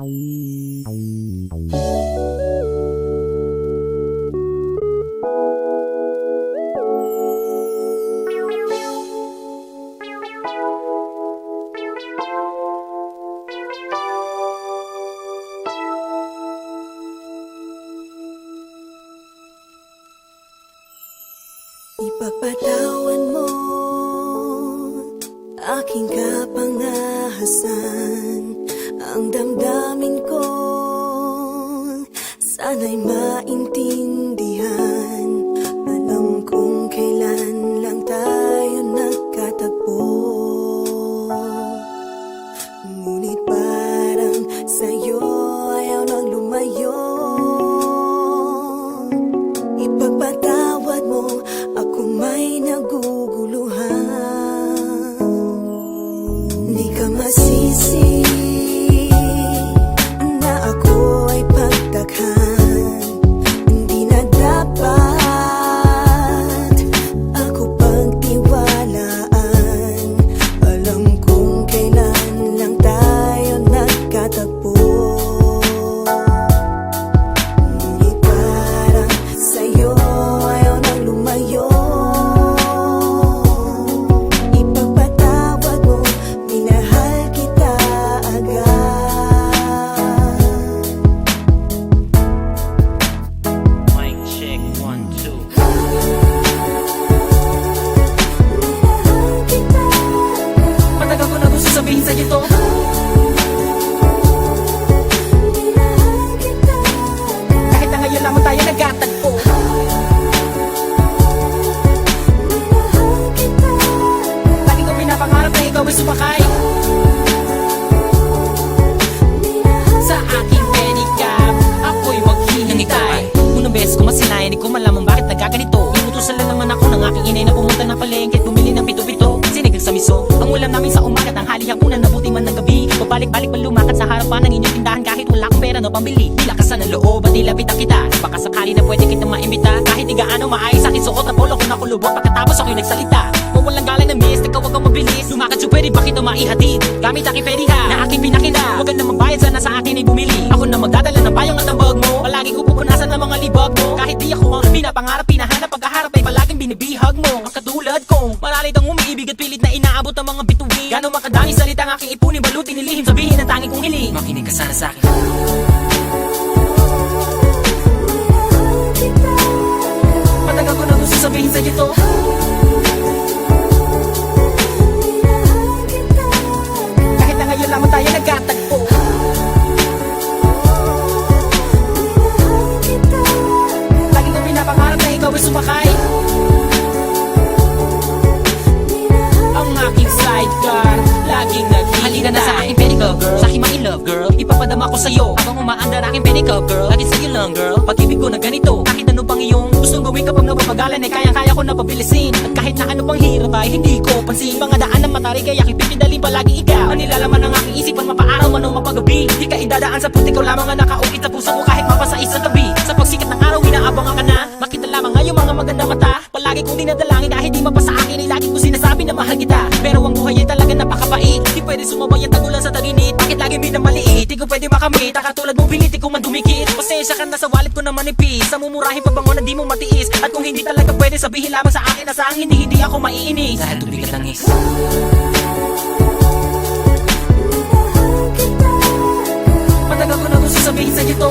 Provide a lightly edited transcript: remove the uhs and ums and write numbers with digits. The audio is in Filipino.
Ipagpatawan mo aking kapangahasan, ang damdamin ko sana'y maintindihan. Alam kong kailan lang tayo nagkatagpo, ngunit parang sa'yo ayaw nang lumayo. Ipagpatawad mo, ako may naguguluhan. Di ka masisi na ako ay pagtakhan. Hindi na dapat ako pagtiwalaan. Alam kong kailan lang tayo nagkatagpo, ngunit parang sa'yo ayaw nang lumayo. Ipagpatawad mo, minahal kita agad. Mic check, 1, 2. Minahal kita agad. Matagal ko na gusto sabihin sa'yo to. Minahal kita agad. Kahit na ngayon lamang tayo nagkatagpo. Minahal kita agad. Lagi ko pinapangarap na ikaw ay sumakay sa aking pedicab. Ako'y maghihintay. Unang beses ko masinayan, di ko malaman bakit nagkaganito. Inutusan lang naman ako ng aking inay na pumunta ng palengke at bumili ng pito-pito. Sinigang sa miso, ang ulam namin sa umaga, tanghali, hapunan, nabuti man ng gabi. Pabalik-balik pa lumakad sa harapan ng inyong tindahan kahit wala akong pera na pambili. Di lakasan ng loob at nilapitan kita. Baka sakali na pwede kitang maimbita. Kahit di gaano maayos aking suot at polo ko nakulubot. Pagkatapos ako'y nagsalita, kung walang galang na miss, ikaw wag kang mabilis. Lumakad so pwede ba kita maihatid? Gamit aking periha na aking pinakita. Huwag ka na magbayad, sana sa akin ay bumili. Ako na magdadala ng payong at ang bag mo. Palagi ko pupunasan ng mga libag mo. Kahit di ako ang pinapangarap, pinahanap, pagkaharap ay palaging binibihag mo. Ang katulad kong maralit ang umiibig at pilit na inaabot ang mga bituin. Gano'ng makadaming salita ang aking ipunin, balutin, nilihim, sabihin ang tanging kong hiling. Makinig ka sana sa akin. Matagal ko na gusto sabihin sa'yo to. Kahit na ngayon lamang tayo nagkatagpo. Lagi ko pinapangarap na ikaw ay sumakay ang aking sidecar, laging naghihintay. Halika na sa aking pedicab, girl. Sa aking ma-in-love, girl. Ipapadama ko sa'yo habang umaandar aking pedicab, girl. Lagi sa'yo lang, girl. Pag-ibig ko na ganito, kahit ano pang iyong gustong gawin kapag napapagalan, ay kayang-kaya ko na pabilisin. At kahit na ano pang hirap ay hindi ko pansin. Mga daan ng matarik ay aking pipidalin, palagi ikaw ang nilalaman ng aking isipan, mapaaraw man o mapagabi. Di ka idadaan sa puti ko lamang ang nakaukit sa puso ko kahit mapasais sa tabi. Sa pagsikat ng araw, inaabangan ka na. Makita lamang ngayon mga maganda mata. Palagi kong dinadalangin kahit di mapasa akin ay lagi ko sinasabi na mahal kita. Pero ang buhay ay talaga napakabait. Di pwede sumabay ang tagulan sa taginit. Bakit lagi minamaliit? Di ko pwede makamit. Katulad mong pilit, di ko man dumikit. Pasensya ka na sa wallet ko na manipis. Sa mumurahin pabango na di mo matiis. At kung hindi talaga pwede, sabihin lamang sa akin na sa hindi ako maiinis. Dahil tubig at langis. Matagal ko na gusto sabihin sa'yo to.